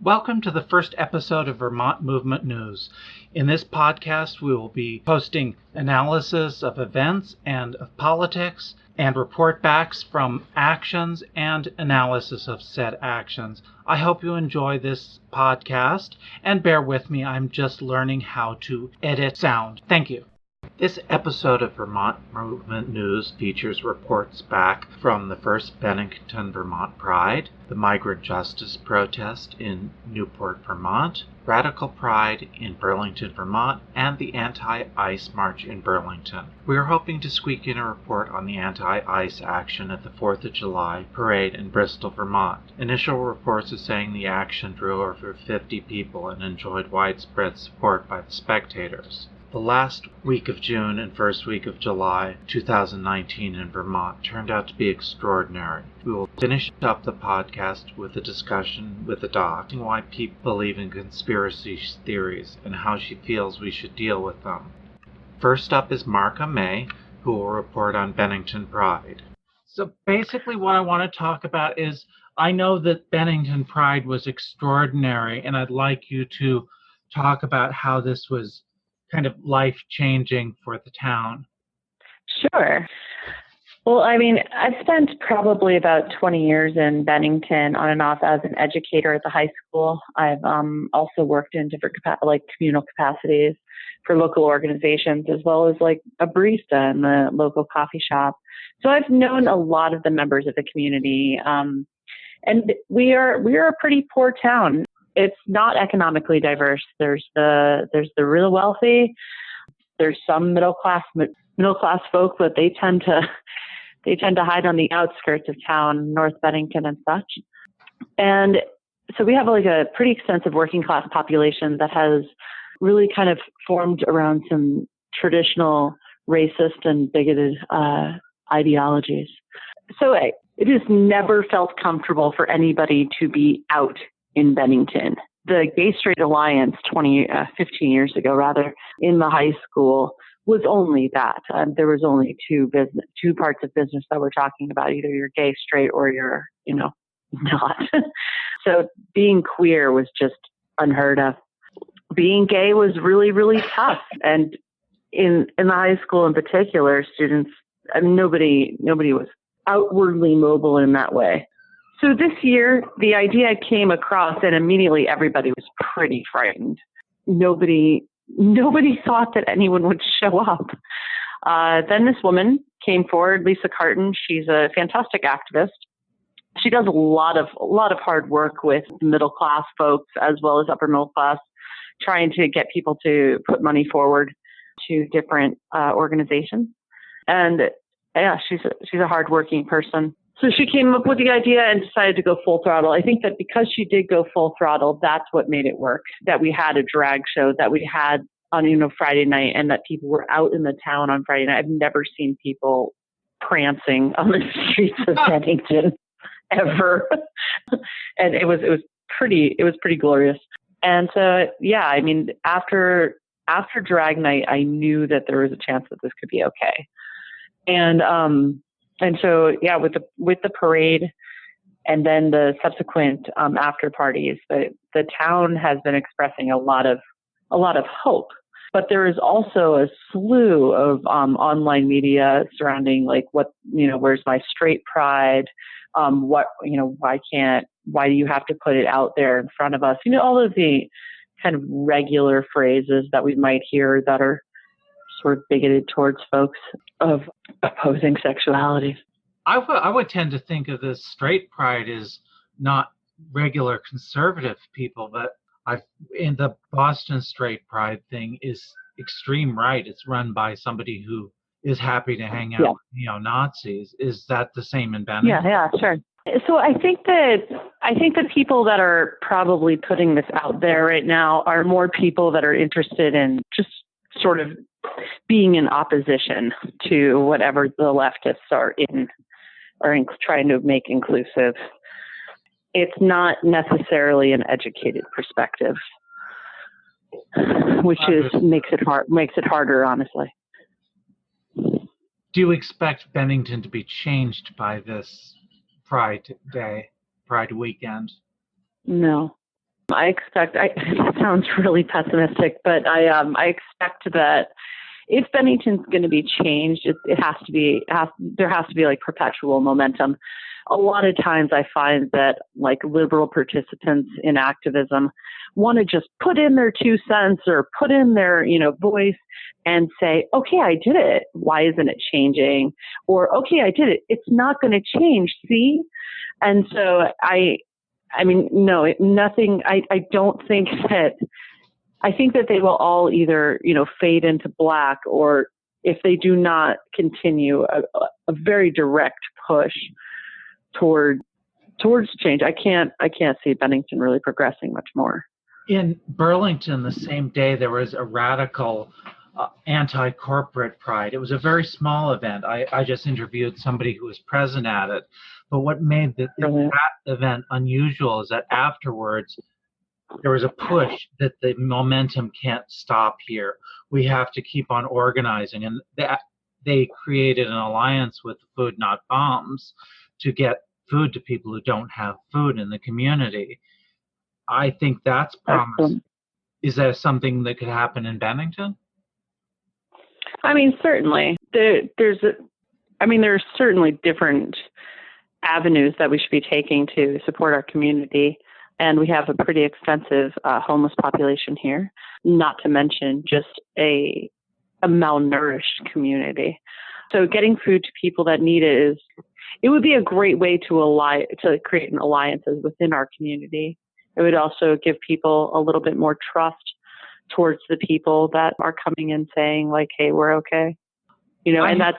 Welcome to the first episode of Vermont Movement News. In this podcast, we will be posting analysis of events and of politics and report backs from actions and analysis of said actions. I hope you enjoy this podcast and bear with me, I'm just learning how to edit sound. Thank you. This episode of Vermont Movement News features reports back from the first Bennington Vermont Pride, the Migrant Justice protest in Newport, Vermont, Radical Pride in Burlington, Vermont, and the Anti-ICE March in Burlington. We are hoping to squeak in a report on the anti-ICE action at the 4th of July parade in Bristol, Vermont. Initial reports are saying the action drew over 50 people and enjoyed widespread support by the spectators. The last week of June and first week of July 2019 in Vermont turned out to be extraordinary. We will finish up the podcast with a discussion with the doc, why people believe in conspiracy theories and how she feels we should deal with them. First up is Marka May, who will report on Bennington Pride. So basically what I want to talk about is, I know that Bennington Pride was extraordinary, and I'd like you to talk about how this was kind of life-changing for the town. Sure. Well, I mean, I've spent probably about 20 years in Bennington on and off as an educator at the high school. I've also worked in different communal capacities for local organizations, as well as like a barista in the local coffee shop. So I've known a lot of the members of the community, and we are a pretty poor town. It's not economically diverse. There's the real wealthy. There's some middle class folk, but they tend to hide on the outskirts of town, North Bennington and such. And so we have like a pretty extensive working class population that has really kind of formed around some traditional racist and bigoted ideologies. So it just never felt comfortable for anybody to be out in Bennington. The Gay Straight Alliance 15 years ago, rather, in the high school was only that. There was only two parts of business that we're talking about. Either you're gay, straight, or you're, not. So being queer was just unheard of. Being gay was really, really tough. And in the high school in particular, students, nobody was outwardly mobile in that way. So this year, the idea came across, and immediately everybody was pretty frightened. Nobody thought that anyone would show up. Then this woman came forward, Lisa Carton. She's a fantastic activist. She does a lot of hard work with middle class folks as well as upper middle class, trying to get people to put money forward to different organizations. And yeah, she's a hardworking person. So she came up with the idea and decided to go full throttle. I think that because she did go full throttle, that's what made it work. That we had a drag show, that we had on Friday night, and that people were out in the town on Friday night. I've never seen people prancing on the streets of Bennington ever, and it was pretty glorious. And so yeah, I mean, after drag night, I knew that there was a chance that this could be okay. And so, yeah, with the parade and then the subsequent after parties, the town has been expressing a lot of hope. But there is also a slew of online media surrounding like where's my straight pride? Why do you have to put it out there in front of us? All of the kind of regular phrases that we might hear that are sort of bigoted towards folks of opposing sexuality. I would tend to think of this straight pride as not regular conservative people, but in the Boston straight pride thing is extreme right. It's run by somebody who is happy to hang out with neo-Nazis. Is that the same in Bennington? Yeah, sure. So I think that people that are probably putting this out there right now are more people that are interested in just sort of being in opposition to whatever the leftists are trying to make inclusive. It's not necessarily an educated perspective, which makes it harder, honestly. Do you expect Bennington to be changed by this Pride Day, Pride weekend? No. It sounds really pessimistic, but I expect that if Bennington's going to be changed, there has to be like perpetual momentum. A lot of times I find that like liberal participants in activism want to just put in their 2 cents or put in their, voice and say, okay, I did it. Why isn't it changing? Or, okay, I did it. It's not going to change. See? And so nothing. I don't think that. I think that they will all either, fade into black, or if they do not continue a very direct push towards change, I can't see Bennington really progressing much more. In Burlington, the same day, there was a radical anti-corporate pride. It was a very small event. I just interviewed somebody who was present at it. But what made that event unusual is that afterwards, there was a push that the momentum can't stop here. We have to keep on organizing. And they created an alliance with Food Not Bombs to get food to people who don't have food in the community. I think that's promising. Is that something that could happen in Bennington? Certainly. There's certainly different avenues that we should be taking to support our community. And we have a pretty extensive homeless population here, not to mention just a malnourished community. So getting food to people that need it would be a great way to create an alliances within our community. It would also give people a little bit more trust towards the people that are coming in saying like, hey, we're okay. And that's,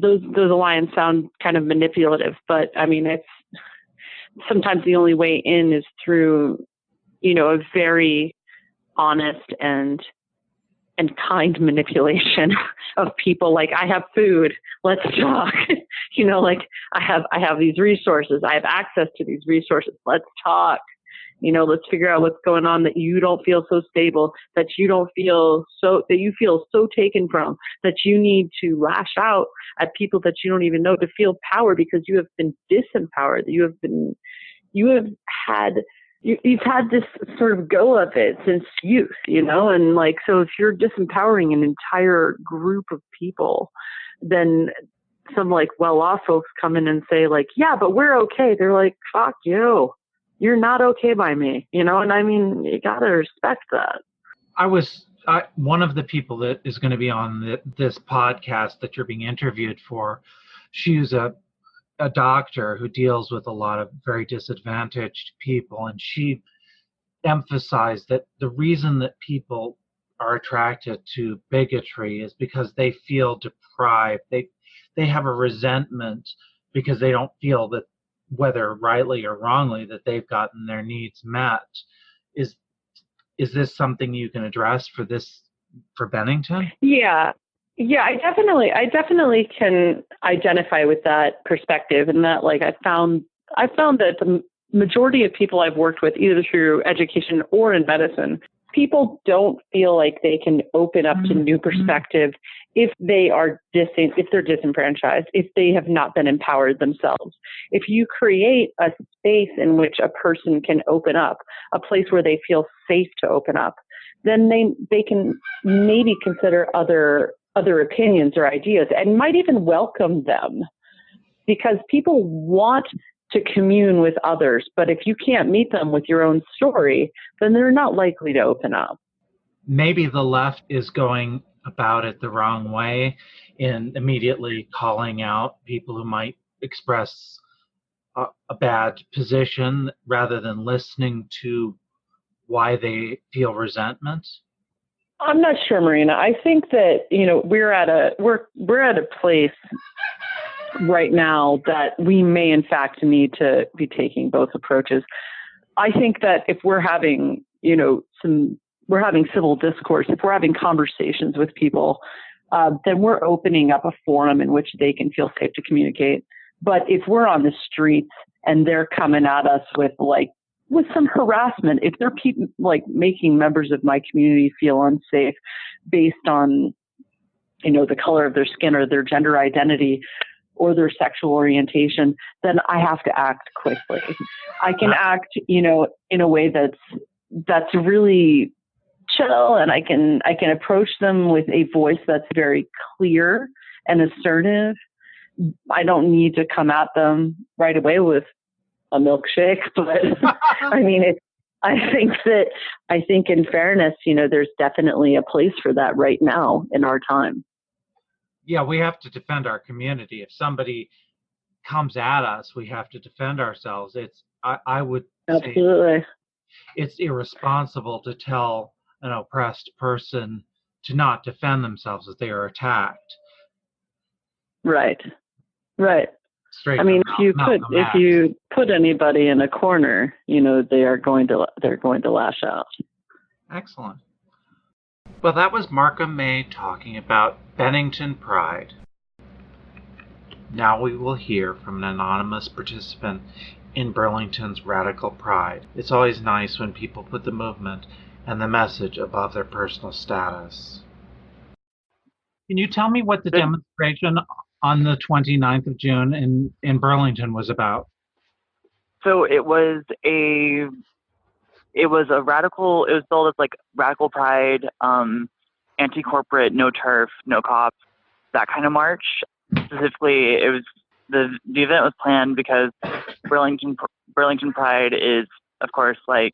those alliances sound kind of manipulative, but it's sometimes the only way in is through, a very honest and kind manipulation of people. Like, I have food, let's talk. Like I have these resources. I have access to these resources. Let's talk. Let's figure out what's going on, that you don't feel so stable, that you feel so taken from, that you need to lash out at people that you don't even know to feel power because you have been disempowered. You've had this sort of go of it since youth, and like, so if you're disempowering an entire group of people, then some like well-off folks come in and say like, yeah, but we're okay. They're like, fuck you. You're not okay by me, and you gotta respect that. One of the people that is going to be on this podcast that you're being interviewed for, she's a doctor who deals with a lot of very disadvantaged people, and she emphasized that the reason that people are attracted to bigotry is because they feel deprived. They have a resentment because they don't feel that, whether rightly or wrongly, that they've gotten their needs met. Is this something you can address for Bennington? Yeah, I definitely can identify with that perspective, and that like I found that the majority of people I've worked with, either through education or in medicine, people don't feel like they can open up to new perspective if they're disenfranchised, if they have not been empowered themselves. If you create a space in which a person can open up, a place where they feel safe to open up, then they can maybe consider other opinions or ideas and might even welcome them, because people want to commune with others. But if you can't meet them with your own story, then they're not likely to open up. Maybe the left is going about it the wrong way in immediately calling out people who might express a bad position rather than listening to why they feel resentment. I'm not sure, Marina. I think that, we're at a place right now that we may in fact need to be taking both approaches. I think that if we're having, we're having civil discourse, if we're having conversations with people, then we're opening up a forum in which they can feel safe to communicate. But if we're on the streets and they're coming at us with some harassment, if they're making members of my community feel unsafe based on, the color of their skin or their gender identity, or their sexual orientation, then I have to act quickly. I can act, in a way that's really chill, and I can approach them with a voice that's very clear and assertive. I don't need to come at them right away with a milkshake, but I mean, I think in fairness, there's definitely a place for that right now in our time. Yeah, we have to defend our community. If somebody comes at us, we have to defend ourselves. I would Absolutely. say it's irresponsible to tell an oppressed person to not defend themselves as they are attacked. Right. Straight I mean, if you put anybody in a corner, they're going to lash out. Excellent. Well, that was Markham May talking about Bennington Pride. Now we will hear from an anonymous participant in Burlington's Radical Pride. It's always nice when people put the movement and the message above their personal status. Can you tell me what the demonstration on the 29th of June in Burlington was about? So it was billed as like Radical Pride, anti-corporate, no turf, no cops, that kind of march. Specifically, it was the event was planned because Burlington Pride is, of course, I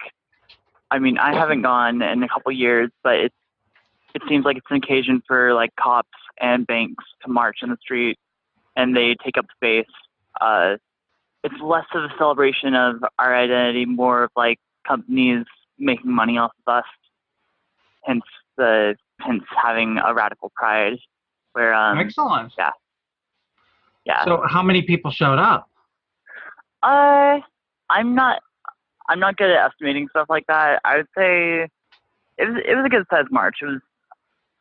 haven't gone in a couple years, but it seems like it's an occasion for like cops and banks to march in the street, and they take up space. It's less of a celebration of our identity, more of like companies making money off of us. Hence having a Radical Pride, where Excellent. Yeah. So how many people showed up? I'm not good at estimating stuff like that. I would say it was a good sized march. It was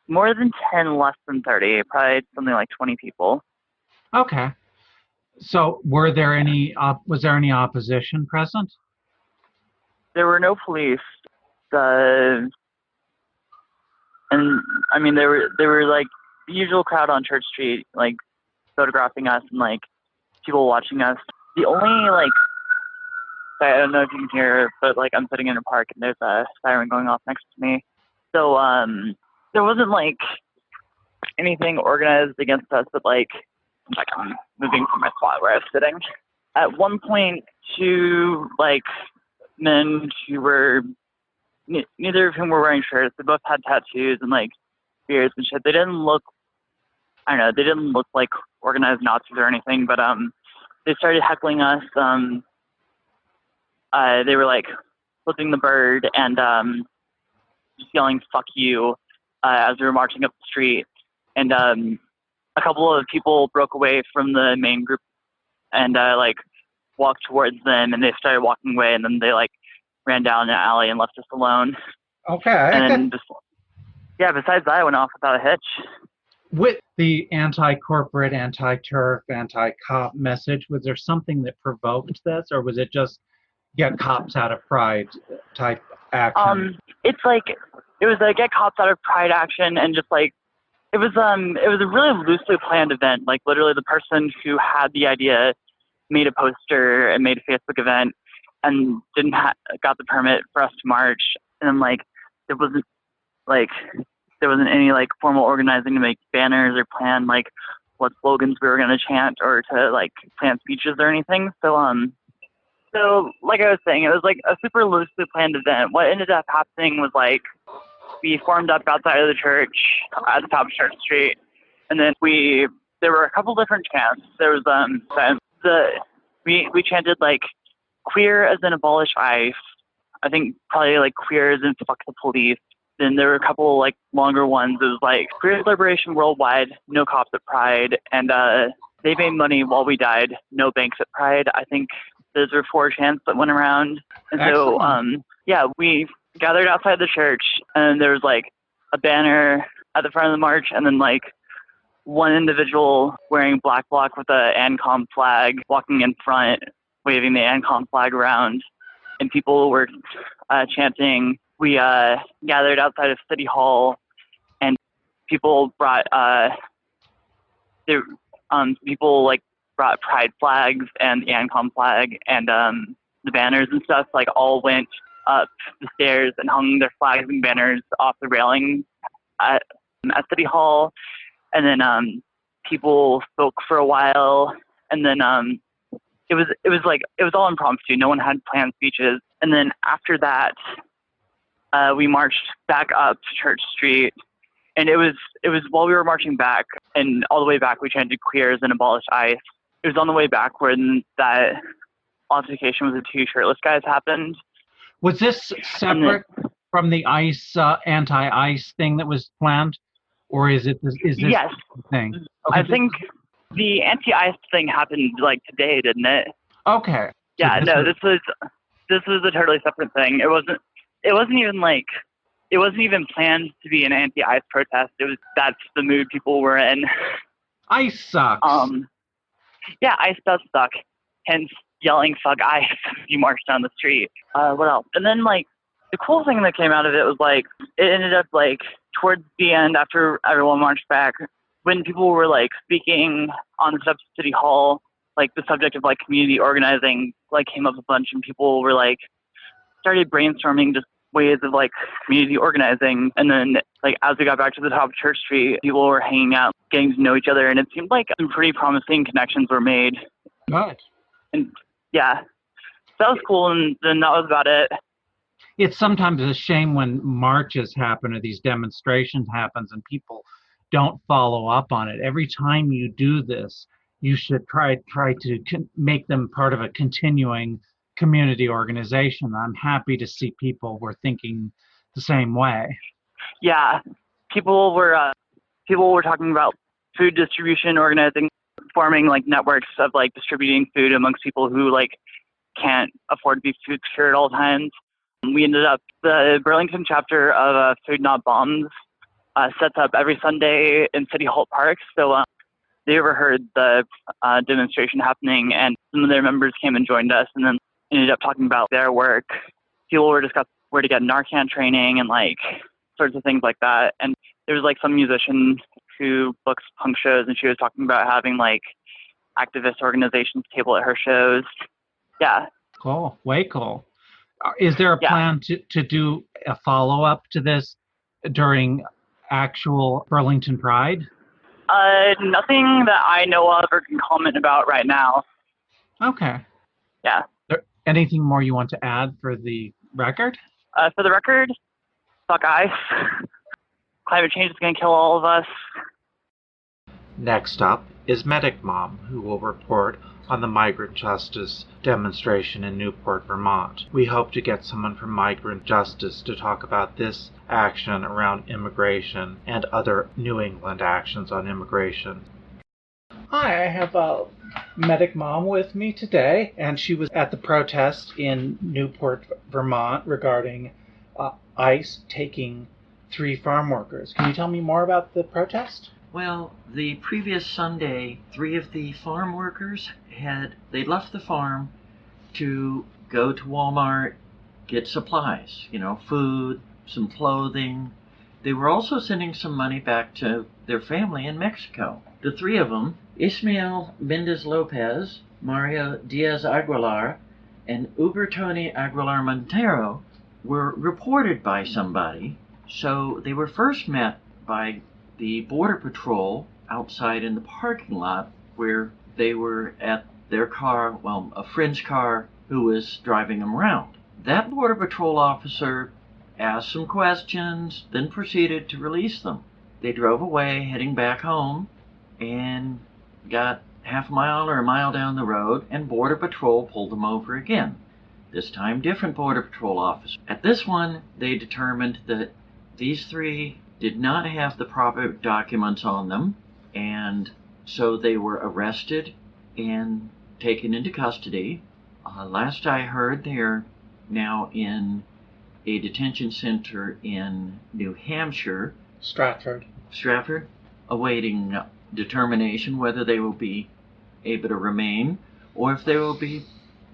more than 10, less than 30, probably something like 20 people. Okay. So was there any opposition present? There were no police. And I mean, there were like the usual crowd on Church Street, like photographing us and like people watching us. The only I don't know if you can hear, but like I'm sitting in a park and there's a siren going off next to me. So there wasn't like anything organized against us, but like I'm moving from my spot where I was sitting. At one point, two men who were neither of whom were wearing shirts. They both had tattoos and like beards and shit. They didn't look like organized Nazis or anything, but they started heckling us. They were like flipping the bird and just yelling "fuck you" as we were marching up the street. And a couple of people broke away from the main group and walked towards them, and they started walking away, and then they ran down an alley and left us alone. Okay. And then besides that, I went off without a hitch. With the anti-corporate, anti-turf, anti-cop message, was there something that provoked this, or was it just get cops out of Pride type action? It was a get cops out of Pride action, and just it was a really loosely planned event. Like literally, the person who had the idea made a poster and made a Facebook event, and got the permit for us to march. And then there wasn't any formal organizing to make banners or plan what slogans we were going to chant or to plan speeches or anything. So like I was saying, it was a super loosely planned event. What ended up happening was we formed up outside of the church at the top of Church Street, and then there were a couple different chants. There was we chanted queer as in abolish ICE. I think probably queer as in fuck the police. Then there were a couple longer ones. It was queer liberation worldwide, no cops at Pride, and they made money while we died, no banks at Pride. I think those were 4 chants that went around. And Excellent. so we gathered outside the church, and there was a banner at the front of the march, and then one individual wearing black bloc with a ANCOM flag walking in front, waving the ANCOM flag around, and people were chanting. We gathered outside of City Hall, and people brought people brought pride flags and the ANCOM flag and the banners and stuff, like all went up the stairs and hung their flags and banners off the railing at City Hall. And then people spoke for a while, and then it was all impromptu. No one had planned speeches. And then after that, we marched back up to Church Street, and it was while we were marching back, and all the way back we chanted queers and abolish ICE. It was on the way back when that altercation with the two shirtless guys happened. Was this separate from the ICE anti-ICE thing that was planned, or is this yes thing? Okay. I think the anti-ICE thing happened like today, didn't it? Okay. Yeah, so this was a totally separate thing. It wasn't even planned to be an anti-ICE protest. That's the mood people were in. ICE sucks. Yeah, ICE does suck. Hence yelling "fuck ICE" as you march down the street. What else? And then like the cool thing that came out of it was like it ended up like towards the end after everyone marched back, when people were like speaking on the steps of City Hall, like the subject of like community organizing like came up a bunch, and people were like started brainstorming just ways of like community organizing. And then like as we got back to the top of Church Street, people were hanging out, getting to know each other, and it seemed like some pretty promising connections were made. Good. And yeah, that was cool. And then that was about it. It's sometimes a shame when marches happen or these demonstrations happens and people don't follow up on it. Every time you do this, you should try to make them part of a continuing community organization. I'm happy to see people were thinking the same way. Yeah, people were talking about food distribution, organizing, forming like networks of like distributing food amongst people who like can't afford to be food secure at all times. We ended up, the Burlington chapter of Food Not Bombs sets up every Sunday in City Hall Park. So they overheard the demonstration happening, and some of their members came and joined us, and then ended up talking about their work. People were discussing where to get Narcan training and like sorts of things like that. And there was like some musician who books punk shows, and she was talking about having like activist organizations table at her shows. Yeah. Cool. Way cool. Is there a plan to do a follow-up to this during actual Burlington Pride? Nothing that I know of or can comment about right now. Okay. Yeah. Anything more you want to add for the record? For the record, fuck ICE. Climate change is going to kill all of us. Next up is Medic Mom, who will report on the Migrant Justice demonstration in Newport, Vermont. We hope to get someone from Migrant Justice to talk about this action around immigration and other New England actions on immigration. Hi, I have Medic Mom with me today, and she was at the protest in Newport, Vermont regarding ICE taking 3 farm workers. Can you tell me more about the protest? Well, the previous Sunday, 3 of the farm workers they left the farm to go to Walmart, get supplies, food, some clothing. They were also sending some money back to their family in Mexico. The 3 of them, Ismael Mendez Lopez, Mario Diaz Aguilar, and Tony Aguilar Montero, were reported by somebody. So they were first met by the Border Patrol outside in the parking lot where they were at their car, a friend's car who was driving them around. That Border Patrol officer asked some questions, then proceeded to release them. They drove away, heading back home, and got half a mile or a mile down the road, and Border Patrol pulled them over again. This time, different Border Patrol officer. At this one, they determined that these 3 did not have the proper documents on them, and so they were arrested and taken into custody. Last I heard, they're now in a detention center in New Hampshire. Stratford, awaiting determination whether they will be able to remain or if they will be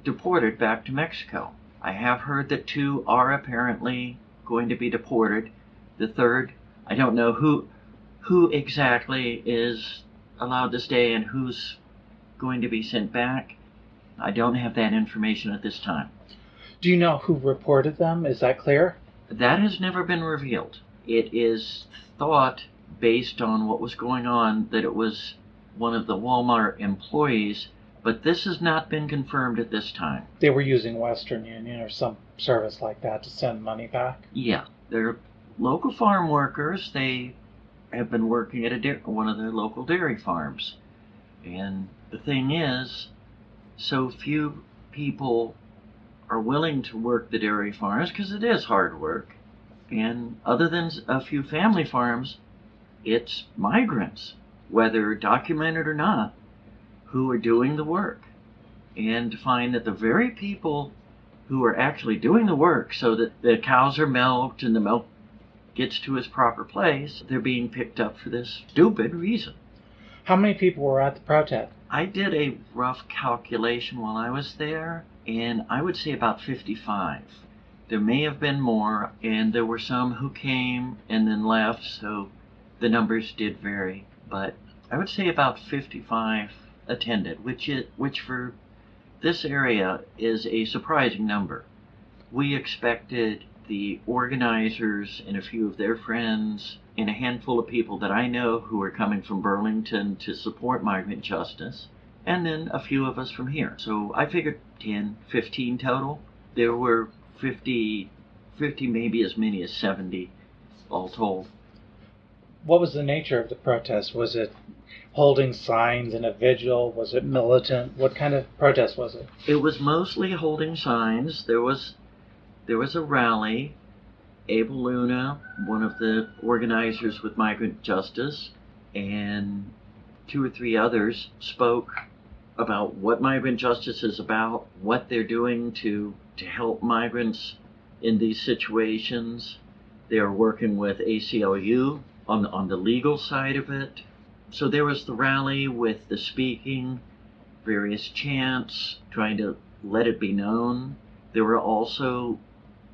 deported back to Mexico. I have heard that 2 are apparently going to be deported. The 3rd, I don't know who exactly is allowed to stay and who's going to be sent back. I don't have that information at this time. Do you know who reported them? Is that clear? That has never been revealed. It is thought, based on what was going on, that it was one of the Walmart employees, but this has not been confirmed at this time. They were using Western Union or some service like that to send money back? Yeah, they're local farm workers. They have been working at one of the local dairy farms. And the thing is, so few people are willing to work the dairy farms because it is hard work. And other than a few family farms, it's migrants, whether documented or not, who are doing the work. And to find that the very people who are actually doing the work so that the cows are milked and the milk gets to its proper place, they're being picked up for this stupid reason. How many people were at the protest? I did a rough calculation while I was there, and I would say about 55. There may have been more, and there were some who came and then left, so the numbers did vary. But I would say about 55 attended, which for this area is a surprising number. We expected the organizers and a few of their friends and a handful of people that I know who are coming from Burlington to support Migrant Justice, and then a few of us from here. So I figured 10, 15 total. There were 50, maybe as many as 70 all told. What was the nature of the protest? Was it holding signs in a vigil? Was it militant? What kind of protest was it? It was mostly holding signs. There was a rally. Abel Luna, one of the organizers with Migrant Justice, and 2 or 3 others spoke about what Migrant Justice is about, what they're doing to help migrants in these situations. They are working with ACLU on the legal side of it. So there was the rally with the speaking, various chants, trying to let it be known. There were also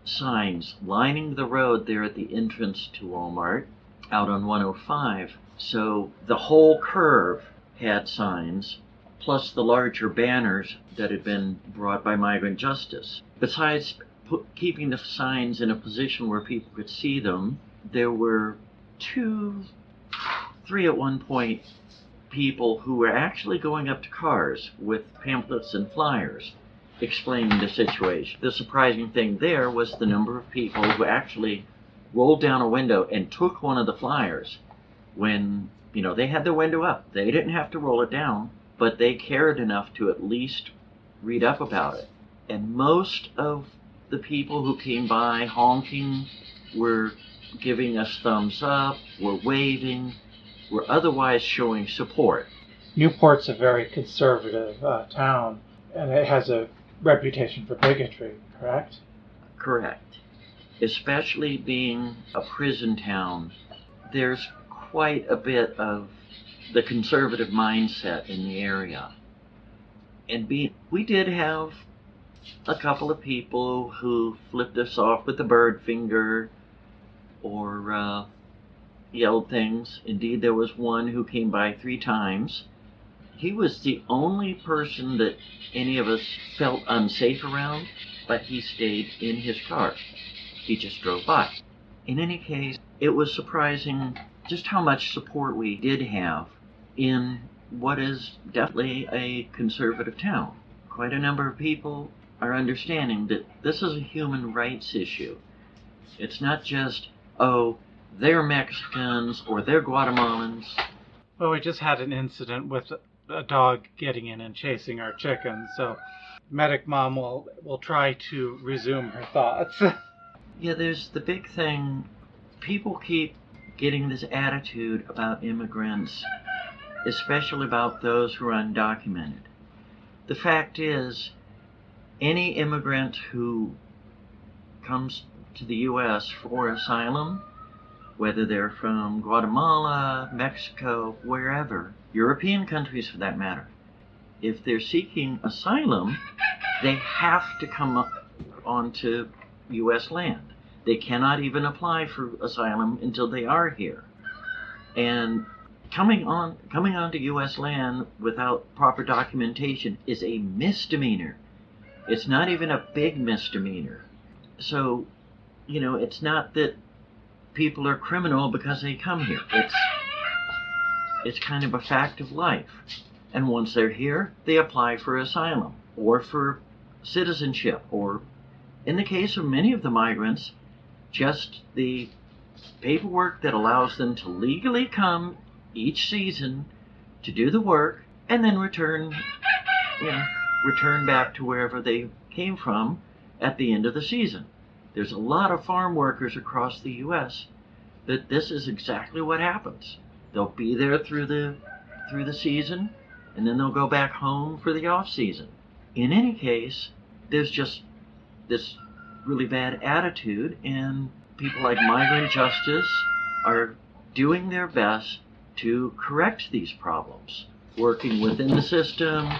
signs lining the road there at the entrance to Walmart out on 105. So the whole curve had signs, plus the larger banners that had been brought by Migrant Justice. Besides keeping the signs in a position where people could see them, there were 2, 3 at one point people who were actually going up to cars with pamphlets and flyers explaining the situation. The surprising thing there was the number of people who actually rolled down a window and took one of the flyers when, they had their window up. They didn't have to roll it down, but they cared enough to at least read up about it. And most of the people who came by honking were giving us thumbs up, were waving, were otherwise showing support. Newport's a very conservative town, and it has a reputation for bigotry, correct? Correct. Especially being a prison town, there's quite a bit of the conservative mindset in the area. And we did have a couple of people who flipped us off with the bird finger or yelled things. Indeed, there was one who came by 3 times. He was the only person that any of us felt unsafe around, but he stayed in his car. He just drove by. In any case, it was surprising just how much support we did have in what is definitely a conservative town. Quite a number of people are understanding that this is a human rights issue. It's not just, they're Mexicans or they're Guatemalans. Well, we just had an incident with a dog getting in and chasing our chickens, so Medic Mom will try to resume her thoughts. Yeah, there's the big thing. People keep getting this attitude about immigrants, especially about those who are undocumented. The fact is, any immigrant who comes to the U.S. for asylum, whether they're from Guatemala, Mexico, wherever, European countries for that matter, if they're seeking asylum, they have to come up onto U.S. land. They cannot even apply for asylum until they are here. And coming onto U.S. land without proper documentation is a misdemeanor. It's not even a big misdemeanor. So, it's not that people are criminal because they come here. It's kind of a fact of life. And once they're here, they apply for asylum or for citizenship, or in the case of many of the migrants, just the paperwork that allows them to legally come each season to do the work and then return back to wherever they came from at the end of the season. There's a lot of farm workers across the U.S. that this is exactly what happens. They'll be there through the season, and then they'll go back home for the off season. In any case, there's just this really bad attitude, and people like Migrant Justice are doing their best to correct these problems, working within the system,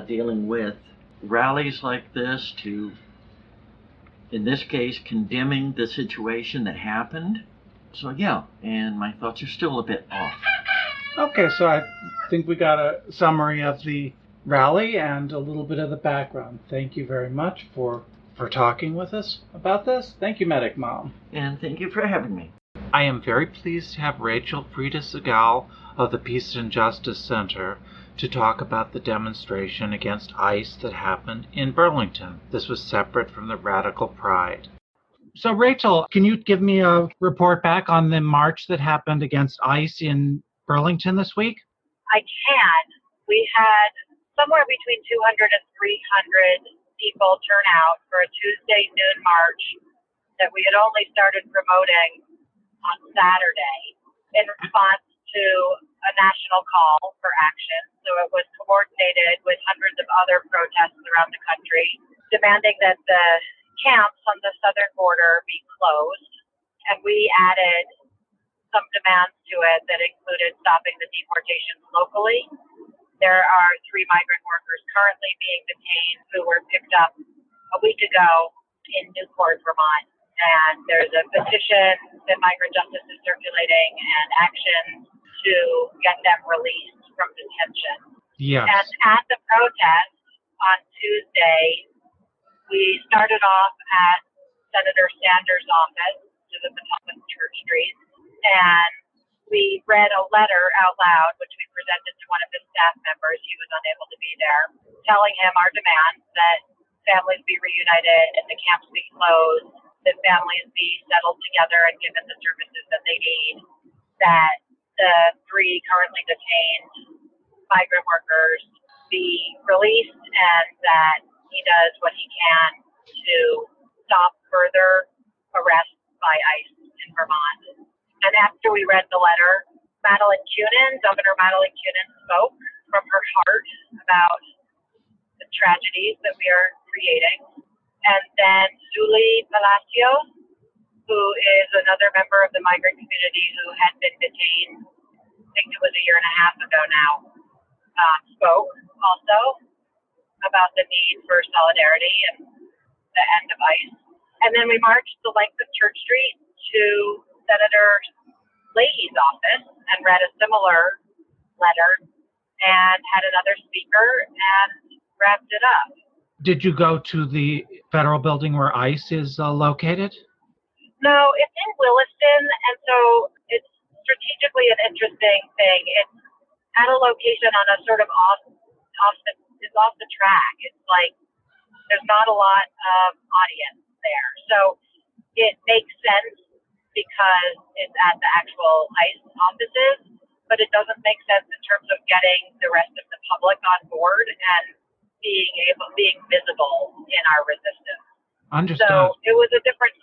dealing with rallies like this to, in this case, condemning the situation that happened. So yeah, and my thoughts are still a bit off. Okay, so I think we got a summary of the rally and a little bit of the background. Thank you very much for talking with us about this. Thank you, Medic Mom. And thank you for having me. I am very pleased to have Rachel Frida Segal of the Peace and Justice Center to talk about the demonstration against ICE that happened in Burlington. This was separate from the Radical Pride. So Rachel, can you give me a report back on the march that happened against ICE in Burlington this week? I can. We had somewhere between 200 and 300 people turn out for a Tuesday noon march that we had only started promoting on Saturday in response to a national call for action. So it was coordinated with hundreds of other protests around the country, demanding that the camps on the southern border be closed. And we added some demands to it that included stopping the deportations locally. There are 3 migrant workers currently being detained who were picked up a week ago in Newport, Vermont. And there's a petition that Migrant Justice is circulating and action to get them released from detention. Yes. And at the protest on Tuesday, we started off at Senator Sanders' office, which is at the top of Church Street, and we read a letter out loud, which we presented to one of his staff members. He was unable to be there, telling him our demands that families be reunited and the camps be closed, that families be settled together and given the services that they need, that the 3 currently detained migrant workers be released, and that he does what he can to stop further arrests by ICE in Vermont. And after we read the letter, Governor Madeline Kunin spoke from her heart about the tragedies that we are creating. And then Zuli Palacios, who is another member of the migrant community who had been detained, I think it was a year and a half ago now, spoke also about the need for solidarity and the end of ICE. And then we marched the length of Church Street to Senator Leahy's office and read a similar letter and had another speaker and wrapped it up. Did you go to the federal building where ICE is located? No, it's in Williston, and so it's strategically an interesting thing. It's at a location on a sort of off the track. It's like there's not a lot of audience there. So it makes sense because it's at the actual ICE offices, but it doesn't make sense in terms of getting the rest of the public on board and being visible in our resistance. Understood. So it was a different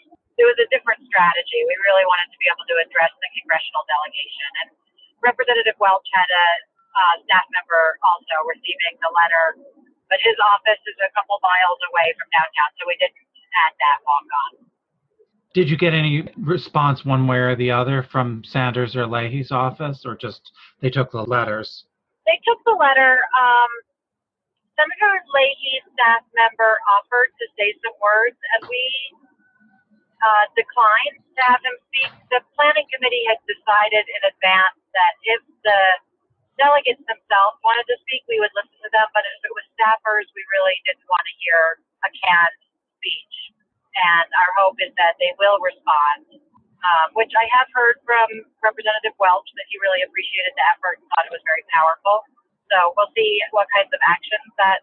strategy. We really wanted to be able to address the congressional delegation, and Representative Welch had a staff member also receiving the letter, but his office is a couple miles away from downtown, so we didn't add that walk-on. Did you get any response one way or the other from Sanders or Leahy's office, or just they took the letters? They took the letter. Senator Leahy's staff member offered to say some words, and we declined to have him speak. The planning committee had decided in advance that if the delegates themselves wanted to speak, we would listen to them. But if it was staffers, we really didn't want to hear a canned speech. And our hope is that they will respond, which I have heard from Representative Welch that he really appreciated the effort and thought it was very powerful. So we'll see what kinds of actions that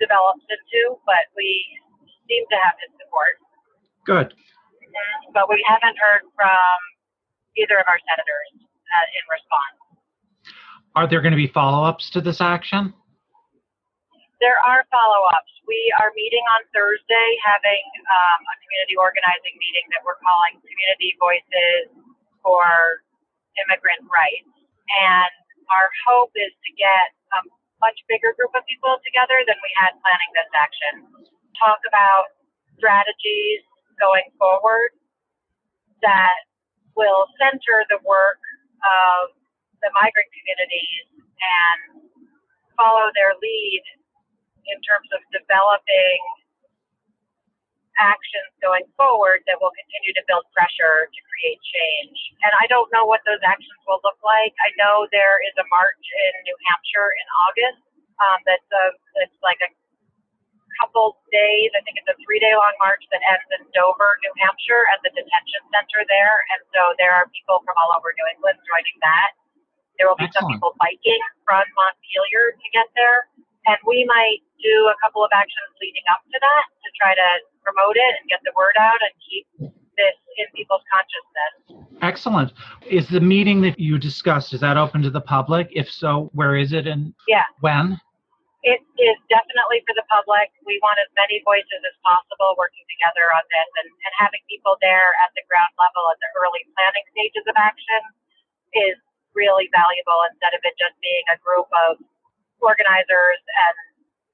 develops into, but we seem to have his support. Good. But we haven't heard from either of our senators in response. Are there going to be follow-ups to this action? There are follow-ups. We are meeting on Thursday, having a community organizing meeting that we're calling Community Voices for Immigrant Rights. And our hope is to get a much bigger group of people together than we had planning this action. Talk about strategies going forward that will center the work of the migrant communities and follow their lead in terms of developing actions going forward that will continue to build pressure to create change. And I don't know what those actions will look like. I know there is a march in New Hampshire in August that's like a couple days. I think it's a 3-day-long march that ends in Dover, New Hampshire, at the detention center there. And so there are people from all over New England joining that. There will be some people biking from Montpelier to get there. And we might do a couple of actions leading up to that to try to promote it and get the word out and keep this in people's consciousness. Excellent. Is the meeting that you discussed, is that open to the public? If so, where is it and when? It is definitely for the public. We want as many voices as possible working together on this and having people there at the ground level at the early planning stages of action is really valuable instead of it just being a group of organizers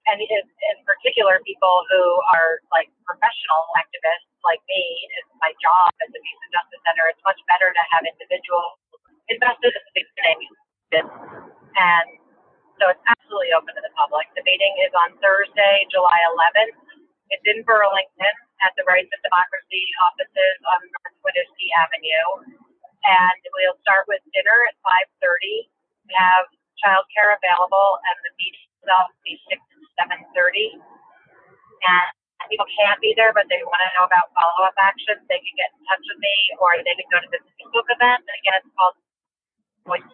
and in particular people who are like professional activists like me. It's my job at the Migrant Justice Center. It's much better to have individuals invested in the beginning. And so it's absolutely open to the public. The meeting is on Thursday, July 11th. It's in Burlington at the Rights and Democracy offices on North Winooski Avenue. And we'll start with dinner at 5:30. We have childcare available, and the meeting itself will be 6 to 7:30. And people can't be there, but they want to know about follow-up actions. They can get in touch with me, or they can go to the Facebook event. And again, it's called Voice,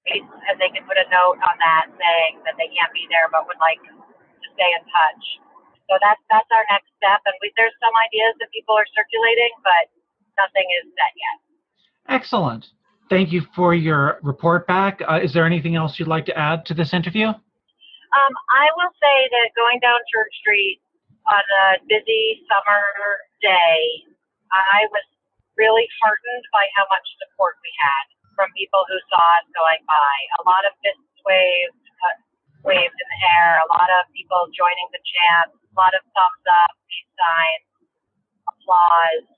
and they can put a note on that saying that they can't be there, but would like to stay in touch. So that's our next step. And there's some ideas that people are circulating, but nothing is set yet. Excellent. Thank you for your report back. Is there anything else you'd like to add to this interview? I will say that going down Church Street on a busy summer day, I was really heartened by how much support we had from people who saw us going by. A lot of fists waved in the air, a lot of people joining the chant, a lot of thumbs up, peace signs, applause.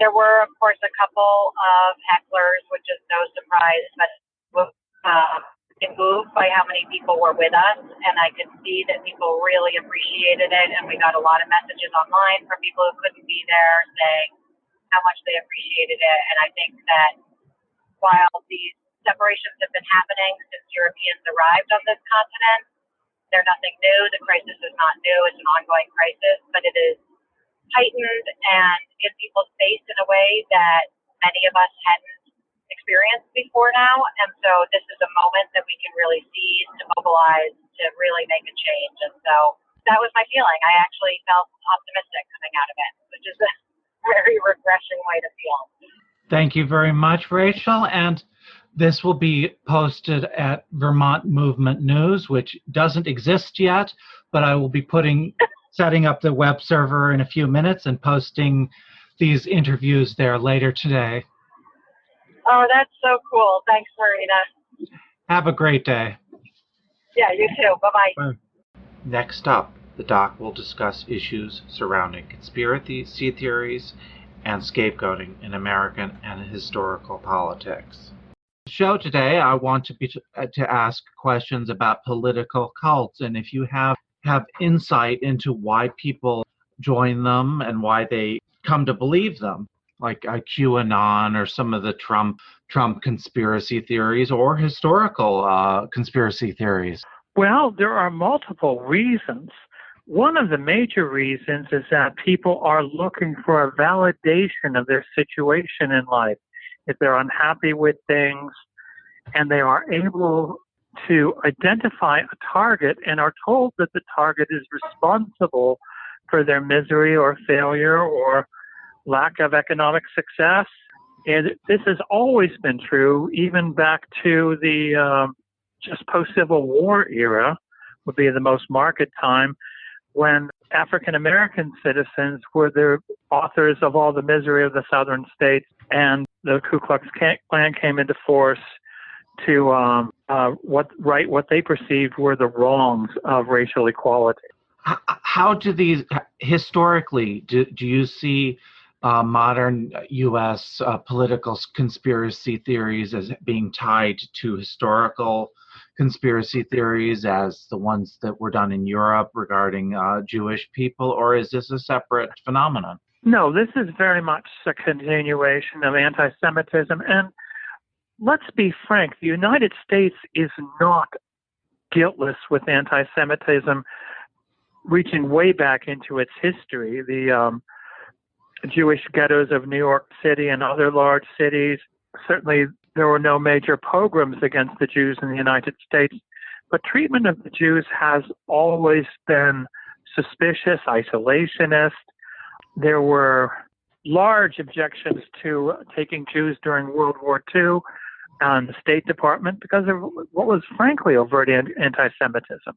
There were, of course, a couple of hecklers, which is no surprise, but moved by how many people were with us, and I could see that people really appreciated it, and we got a lot of messages online from people who couldn't be there saying how much they appreciated it. And I think that while these separations have been happening since Europeans arrived on this continent, they're nothing new. The crisis is not new. It's an ongoing crisis, but it is heightened and in people's face in a way that many of us hadn't experienced before now. And so this is a moment that we can really seize to mobilize to really make a change. And so that was my feeling. I actually felt optimistic coming out of it, which is a very refreshing way to feel. Thank you very much, Rachel. And this will be posted at Vermont Movement News, which doesn't exist yet, but I will be setting up the web server in a few minutes and posting these interviews there later today. Oh, that's so cool. Thanks, Marina. Have a great day. Yeah, you too. Bye-bye. Bye. Next up, the doc will discuss issues surrounding conspiracy theories and scapegoating in American and historical politics. The show today, I want to ask questions about political cults, and if you have insight into why people join them and why they come to believe them, like QAnon or some of the Trump conspiracy theories or historical conspiracy theories? Well, there are multiple reasons. One of the major reasons is that people are looking for a validation of their situation in life. If they're unhappy with things and they are able to identify a target and are told that the target is responsible for their misery or failure or lack of economic success. And this has always been true, even back to the just post-Civil War era would be the most marked time, when African-American citizens were the authors of all the misery of the southern states, and the Ku Klux Klan came into force to right what they perceived were the wrongs of racial equality. How do these, historically, do you see modern U.S. Political conspiracy theories as being tied to historical conspiracy theories as the ones that were done in Europe regarding Jewish people, or is this a separate phenomenon? No, this is very much a continuation of anti-Semitism. And let's be frank, the United States is not guiltless with anti-Semitism reaching way back into its history. The Jewish ghettos of New York City and other large cities, certainly there were no major pogroms against the Jews in the United States, but treatment of the Jews has always been suspicious, isolationist. There were large objections to taking Jews during World War II on the State Department because of what was frankly overt anti-Semitism,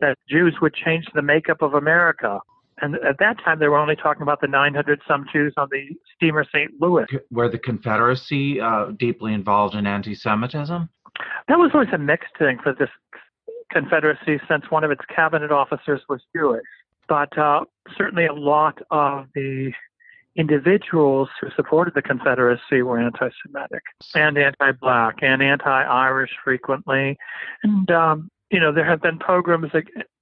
that Jews would change the makeup of America. And at that time, they were only talking about the 900-some Jews on the steamer St. Louis. Were the Confederacy deeply involved in anti-Semitism? That was always a mixed thing for this Confederacy, since one of its cabinet officers was Jewish. But certainly a lot of the individuals who supported the Confederacy were anti-Semitic and anti-Black and anti-Irish frequently. And, there have been pogroms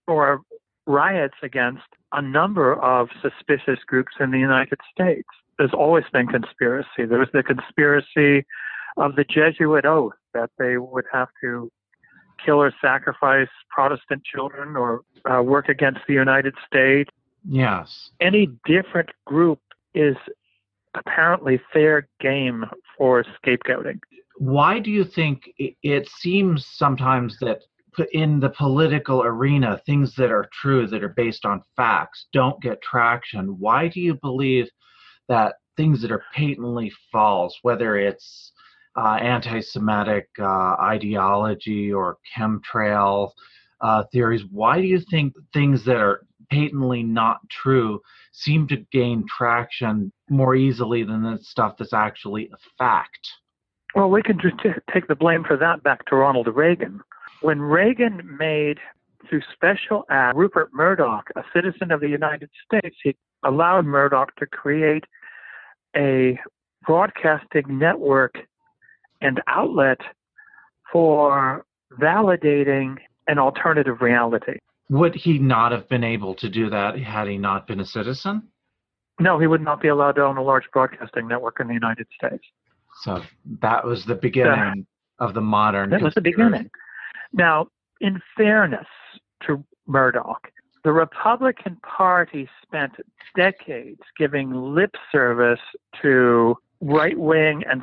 or riots against a number of suspicious groups in the United States. There's always been conspiracy. There was the conspiracy of the Jesuit oath that they would have to kill or sacrifice Protestant children or work against the United States. Yes. Any different group is apparently fair game for scapegoating. Why do you think it seems sometimes that in the political arena, things that are true, that are based on facts, don't get traction? Why do you believe that things that are patently false, whether it's anti-Semitic ideology or chemtrail theories, why do you think things that are patently not true seem to gain traction more easily than the stuff that's actually a fact? Well, we can just take the blame for that back to Ronald Reagan. When Reagan made, through special act, Rupert Murdoch a citizen of the United States, he allowed Murdoch to create a broadcasting network and outlet for validating an alternative reality. Would he not have been able to do that had he not been a citizen? No, he would not be allowed to own a large broadcasting network in the United States. So that was the beginning of the modern That was the beginning. Now, in fairness to Murdoch, the Republican Party spent decades giving lip service to right-wing and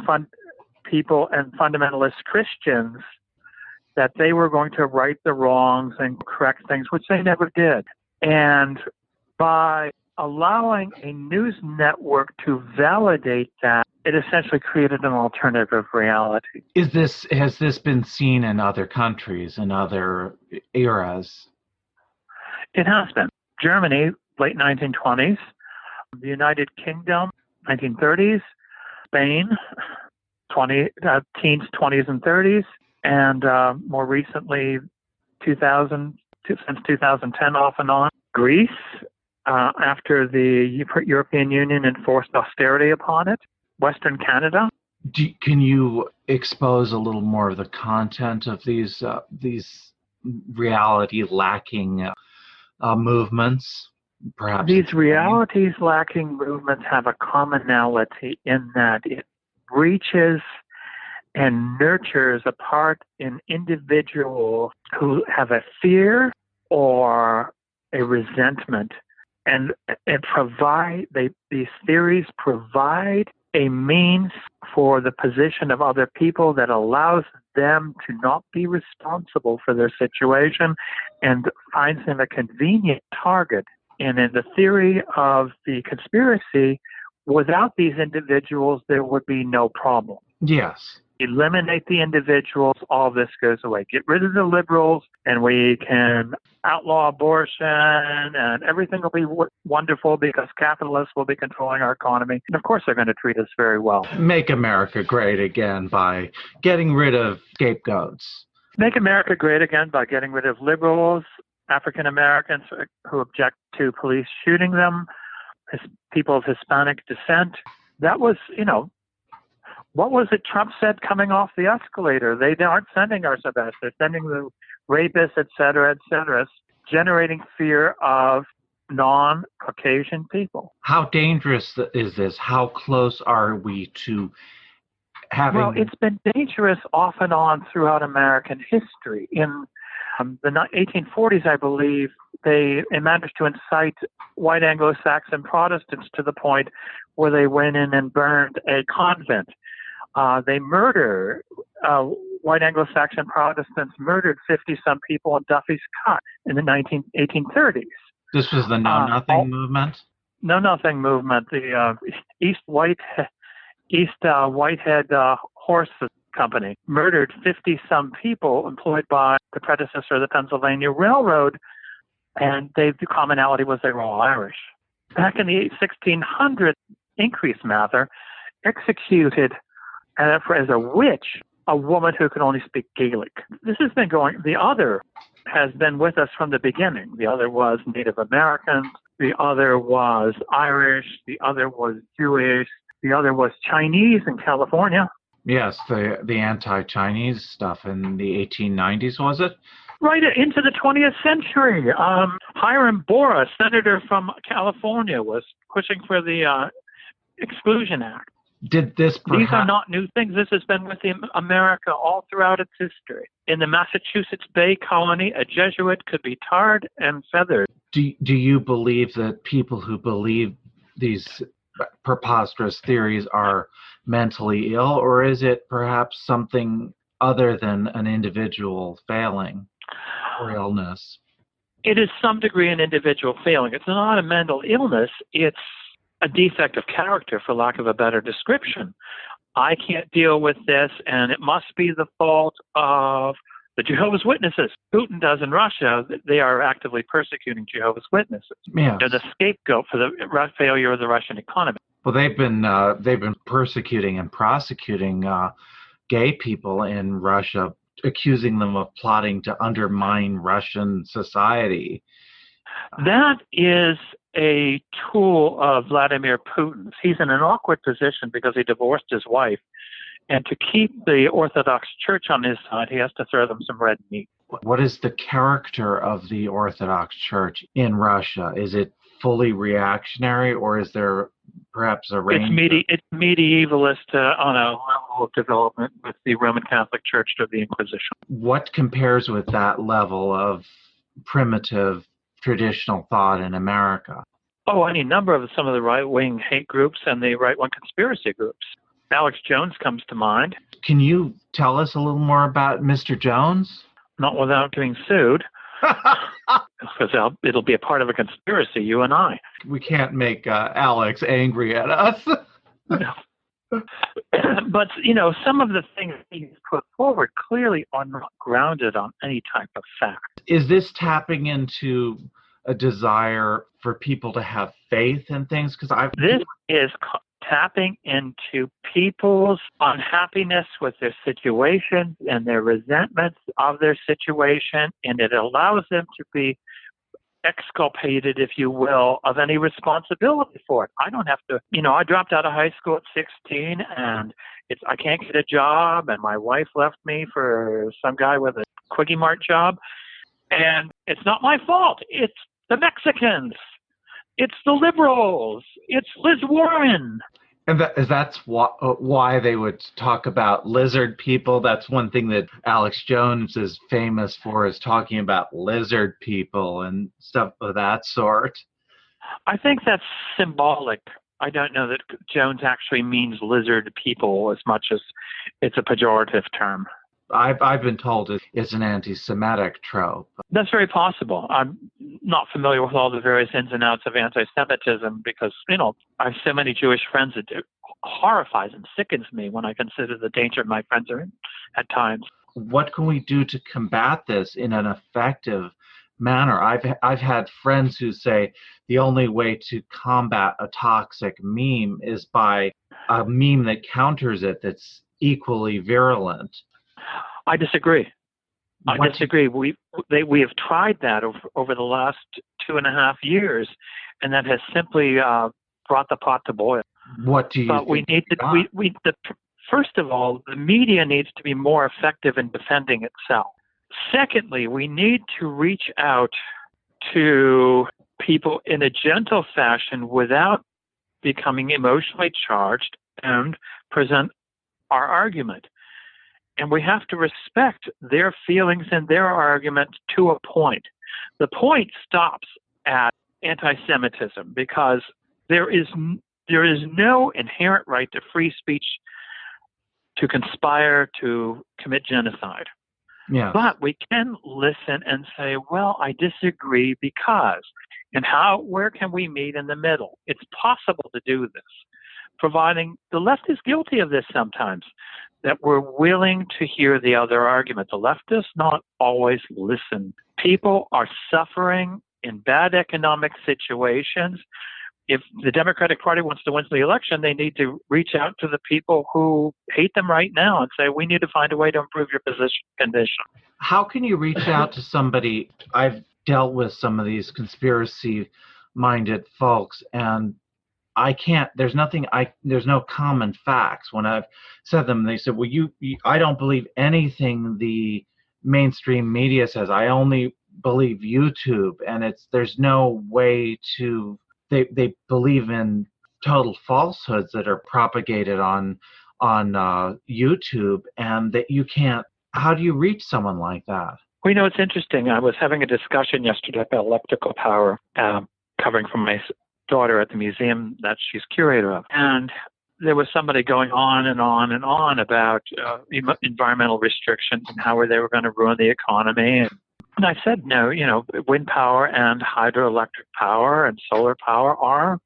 people and fundamentalist Christians that they were going to right the wrongs and correct things, which they never did. And by allowing a news network to validate that, it essentially created an alternative reality. Has this been seen in other countries, in other eras? It has been. Germany, late 1920s. The United Kingdom, 1930s. Spain, teens, 20s, and 30s. And more recently, since 2010 off and on. Greece, after the European Union enforced austerity upon it. Western Canada. Can you expose a little more of the content of these reality-lacking movements? perhaps these realities lacking movements have a commonality in that it reaches and nurtures a part in individuals who have a fear or a resentment. And these theories provide a means for the position of other people that allows them to not be responsible for their situation and finds them a convenient target. And in the theory of the conspiracy, without these individuals, there would be no problem. Yes. Eliminate the individuals, all this goes away. Get rid of the liberals, and we can outlaw abortion, and everything will be wonderful because capitalists will be controlling our economy. And of course, they're going to treat us very well. Make America great again by getting rid of scapegoats. Make America great again by getting rid of liberals, African Americans who object to police shooting them, people of Hispanic descent. That was, what was it Trump said coming off the escalator? They aren't sending our best. They're sending the rapists, et cetera, generating fear of non-Caucasian people. How dangerous is this? How close are we to having... Well, it's been dangerous off and on throughout American history. In the 1840s, I believe, they managed to incite white Anglo-Saxon Protestants to the point where they went in and burned a convent. They murdered, white Anglo-Saxon Protestants murdered 50-some people in Duffy's Cut in the 1830s. This was the Know Nothing movement? Know Nothing movement. The East Whitehead Horse Company murdered 50-some people employed by the predecessor of the Pennsylvania Railroad, and the commonality was they were all Irish. Back in the 1600s, Increase Mather executed as a witch a woman who could only speak Gaelic. This has been going. The other has been with us from the beginning. The other was Native Americans. The other was Irish. The other was Jewish. The other was Chinese in California. Yes, the anti-Chinese stuff in the 1890s, was it? Right into the 20th century. Hiram Bora, senator from California, was pushing for the Exclusion Act. Did this These are not new things. This has been with America all throughout its history. In the Massachusetts Bay Colony, a Jesuit could be tarred and feathered. Do you believe that people who believe these preposterous theories are mentally ill, or is it perhaps something other than an individual failing or illness? It is some degree an individual failing. It's not a mental illness. It's a defect of character, for lack of a better description. I can't deal with this, and it must be the fault of the Jehovah's Witnesses. Putin does in Russia. They are actively persecuting Jehovah's Witnesses. Yes. They're the scapegoat for the failure of the Russian economy. Well, they've been persecuting and prosecuting gay people in Russia, accusing them of plotting to undermine Russian society. That is a tool of Vladimir Putin's. He's in an awkward position because he divorced his wife. And to keep the Orthodox Church on his side, he has to throw them some red meat. What is the character of the Orthodox Church in Russia? Is it fully reactionary, or is there perhaps a range? It's medievalist on a level of development with the Roman Catholic Church to the Inquisition. What compares with that level of primitive traditional thought in America? Oh, any number of some of the right-wing hate groups and the right-wing conspiracy groups. Alex Jones comes to mind. Can you tell us a little more about Mr. Jones? Not without getting sued, because it'll be a part of a conspiracy, you and I. We can't make Alex angry at us. No. But, some of the things he's put forward clearly are not grounded on any type of fact. Is this tapping into a desire for people to have faith in things? This is tapping into people's unhappiness with their situation and their resentments of their situation, and it allows them to be exculpated, if you will, of any responsibility for it. I don't have to, I dropped out of high school at 16, and I can't get a job, and my wife left me for some guy with a Quickie Mart job, and it's not my fault. It's the Mexicans. It's the liberals. It's Liz Warren. And that's why they would talk about lizard people. That's one thing that Alex Jones is famous for, is talking about lizard people and stuff of that sort. I think that's symbolic. I don't know that Jones actually means lizard people as much as it's a pejorative term. I've been told it's an anti-Semitic trope. That's very possible. I'm not familiar with all the various ins and outs of anti-Semitism because, I have so many Jewish friends that it horrifies and sickens me when I consider the danger my friends are in at times. What can we do to combat this in an effective manner? I've had friends who say the only way to combat a toxic meme is by a meme that counters it that's equally virulent. I disagree. I disagree. We have tried that over the last 2.5 years, and that has simply brought the pot to boil. What do you? But we need to. First of all, the media needs to be more effective in defending itself. Secondly, we need to reach out to people in a gentle fashion without becoming emotionally charged and present our argument. And we have to respect their feelings and their argument to a point. The point stops at anti-Semitism because there is no inherent right to free speech to conspire to commit genocide. Yeah. But we can listen and say, well, I disagree because, and where can we meet in the middle? It's possible to do this, providing the left is guilty of this sometimes, that we're willing to hear the other argument. The left does not always listen. People are suffering in bad economic situations. If the Democratic Party wants to win the election, they need to reach out to the people who hate them right now and say, we need to find a way to improve your condition. How can you reach out to somebody? I've dealt with some of these conspiracy-minded folks, and I can't, there's no common facts. When I've said them, they said, well, I don't believe anything the mainstream media says. I only believe YouTube. And there's no way to, they believe in total falsehoods that are propagated on YouTube, and that you can't, how do you reach someone like that? Well, it's interesting. I was having a discussion yesterday about electrical power, covering from my daughter at the museum that she's curator of. And there was somebody going on and on and on about environmental restrictions and how they were going to ruin the economy. And I said, no, wind power and hydroelectric power and solar power are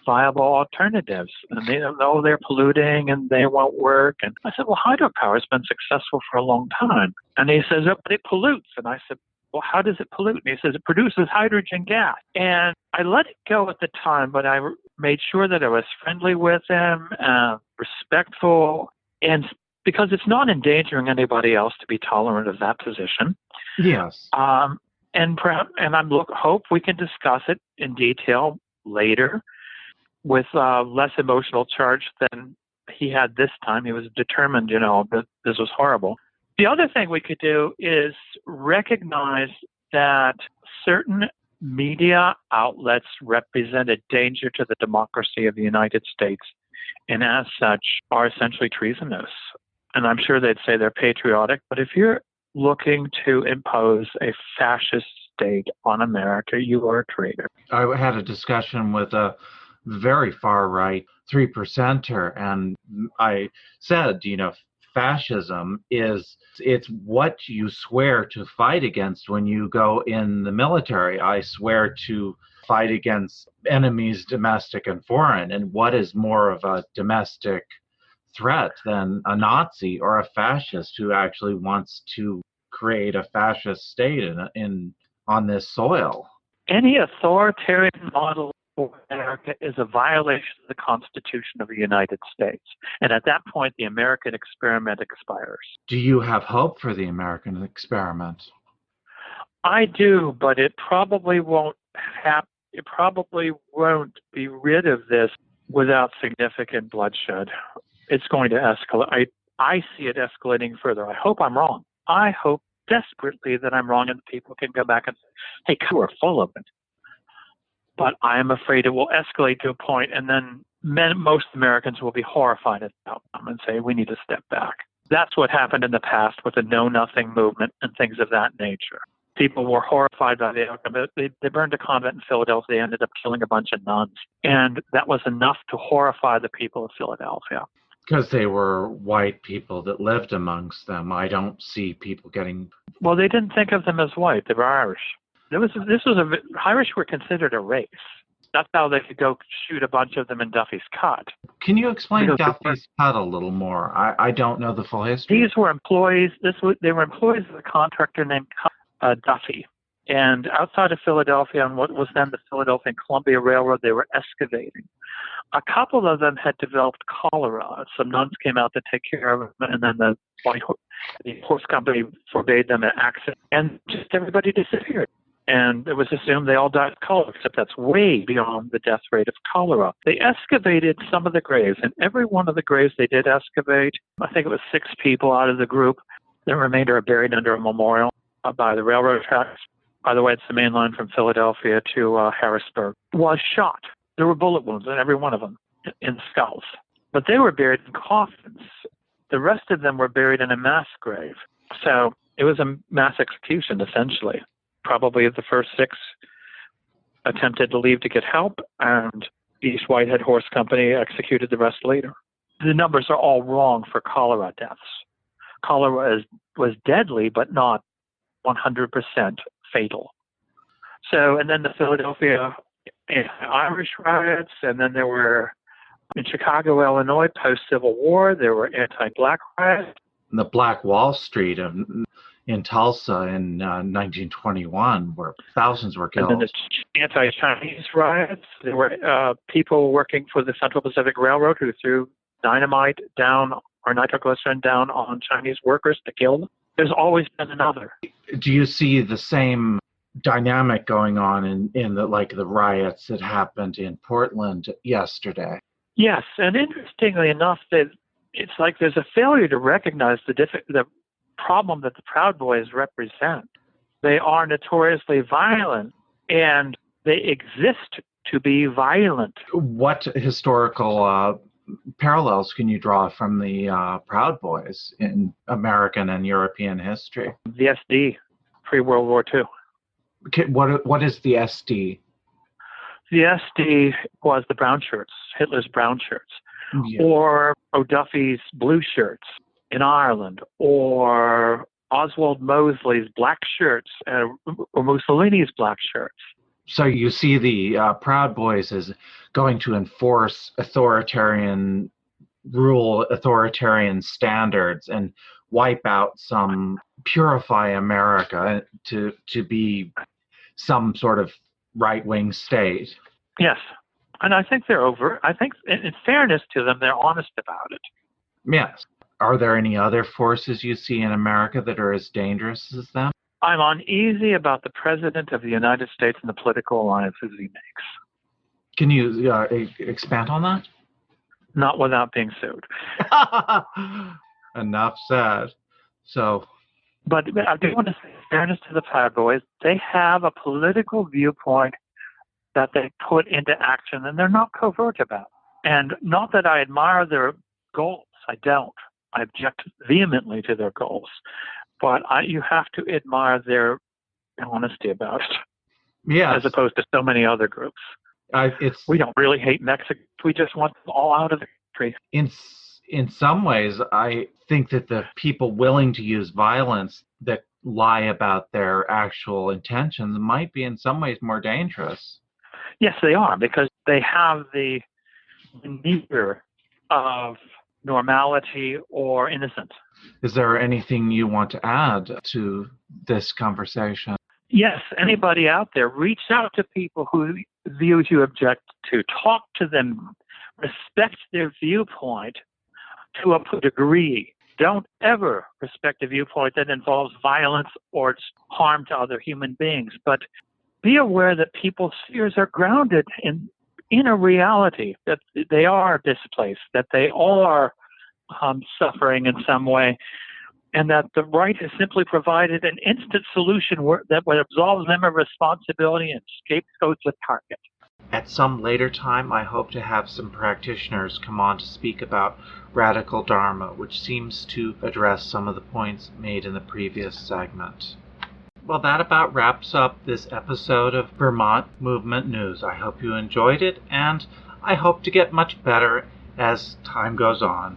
viable alternatives. And they know they're polluting and they won't work. And I said, well, hydropower has been successful for a long time. And he says, oh, but it pollutes. And I said, well, how does it pollute? And he says, it produces hydrogen gas. And I let it go at the time, but I made sure that I was friendly with him, respectful, and because it's not endangering anybody else to be tolerant of that position. Yes. And I hope we can discuss it in detail later with less emotional charge than he had this time. He was determined, that this was horrible. The other thing we could do is recognize that certain media outlets represent a danger to the democracy of the United States, and as such are essentially treasonous. And I'm sure they'd say they're patriotic, but if you're looking to impose a fascist state on America, you are a traitor. I had a discussion with a very far-right 3%er, and I said, fascism it's what you swear to fight against when you go in the military. I swear to fight against enemies, domestic and foreign. And what is more of a domestic threat than a Nazi or a fascist who actually wants to create a fascist state on this soil? Any authoritarian model for America is a violation of the Constitution of the United States. And at that point, the American experiment expires. Do you have hope for the American experiment? I do, but it probably won't be rid of this without significant bloodshed. It's going to escalate. I see it escalating further. I hope I'm wrong. I hope desperately that I'm wrong and people can go back and say, hey, we're full of it. But I am afraid it will escalate to a point, and then most Americans will be horrified at the outcome and say, we need to step back. That's what happened in the past with the Know Nothing movement and things of that nature. People were horrified by the outcome. They burned a convent in Philadelphia. They ended up killing a bunch of nuns. And that was enough to horrify the people of Philadelphia. Because they were white people that lived amongst them. I don't see people getting... Well, they didn't think of them as white. They were Irish. Irish were considered a race. That's how they could go shoot a bunch of them in Duffy's Cut. Can you explain Duffy's Cut a little more? I don't know the full history. These were employees. They were employees of a contractor named Duffy. And outside of Philadelphia, on what was then the Philadelphia and Columbia Railroad, they were excavating. A couple of them had developed cholera. Some nuns came out to take care of them, and then the horse company forbade them an accident, and just everybody disappeared. And it was assumed they all died of cholera, except that's way beyond the death rate of cholera. They excavated some of the graves, and every one of the graves they did excavate, I think it was 6 people out of the group. The remainder are buried under a memorial by the railroad tracks. By the way, it's the main line from Philadelphia to Harrisburg. Was shot. There were bullet wounds in every one of them in skulls. But they were buried in coffins. The rest of them were buried in a mass grave. So it was a mass execution, essentially. Probably the first 6 attempted to leave to get help, and East Whitehead Horse Company executed the rest later. The numbers are all wrong for cholera deaths. Cholera was deadly, but not 100% fatal. So, and then the Philadelphia Irish riots, and then there were in Chicago, Illinois, post-Civil War, there were anti-black riots. The Black Wall Street in Tulsa in 1921, where thousands were killed. And then the anti-Chinese riots. There were people working for the Central Pacific Railroad who threw dynamite down or nitroglycerin down on Chinese workers to kill them. There's always been another. Do you see the same dynamic going on in the riots that happened in Portland yesterday? Yes, and interestingly enough, that it's like there's a failure to recognize the problem that the Proud Boys represent. They are notoriously violent, and they exist to be violent. What historical parallels can you draw from the Proud Boys in American and European history? The SD, pre-World War II. What is the SD? The SD was the brown shirts, Hitler's brown shirts, yeah. Or O'Duffy's blue shirts in Ireland, or Oswald Mosley's black shirts, or Mussolini's black shirts. So you see the Proud Boys as going to enforce authoritarian rule, authoritarian standards, and wipe out purify America to be some sort of right-wing state. Yes, and I think they're I think, in fairness to them, they're honest about it. Yes. Are there any other forces you see in America that are as dangerous as them? I'm uneasy about the President of the United States and the political alliances he makes. Can you expand on that? Not without being sued. Enough said. So, but I do want to say, in fairness to the Proud Boys, they have a political viewpoint that they put into action, and they're not covert about. And not that I admire their goals. I don't. I object vehemently to their goals. But you have to admire their honesty about it. Yeah. As opposed to so many other groups. We don't really hate Mexico. We just want them all out of the country. In some ways, I think that the people willing to use violence that lie about their actual intentions might be in some ways more dangerous. Yes, they are, because they have the veneer of normality or innocence. Is there anything you want to add to this conversation? Yes, anybody out there, reach out to people who views you object to. Talk to them. Respect their viewpoint to a degree. Don't ever respect a viewpoint that involves violence or harm to other human beings. But be aware that people's fears are grounded in a reality, that they are displaced, that they are suffering in some way, and that the right has simply provided an instant solution that would absolve them of responsibility and scapegoats a target. At some later time, I hope to have some practitioners come on to speak about radical Dharma, which seems to address some of the points made in the previous segment. Well, that about wraps up this episode of Vermont Movement News. I hope you enjoyed it, and I hope to get much better as time goes on.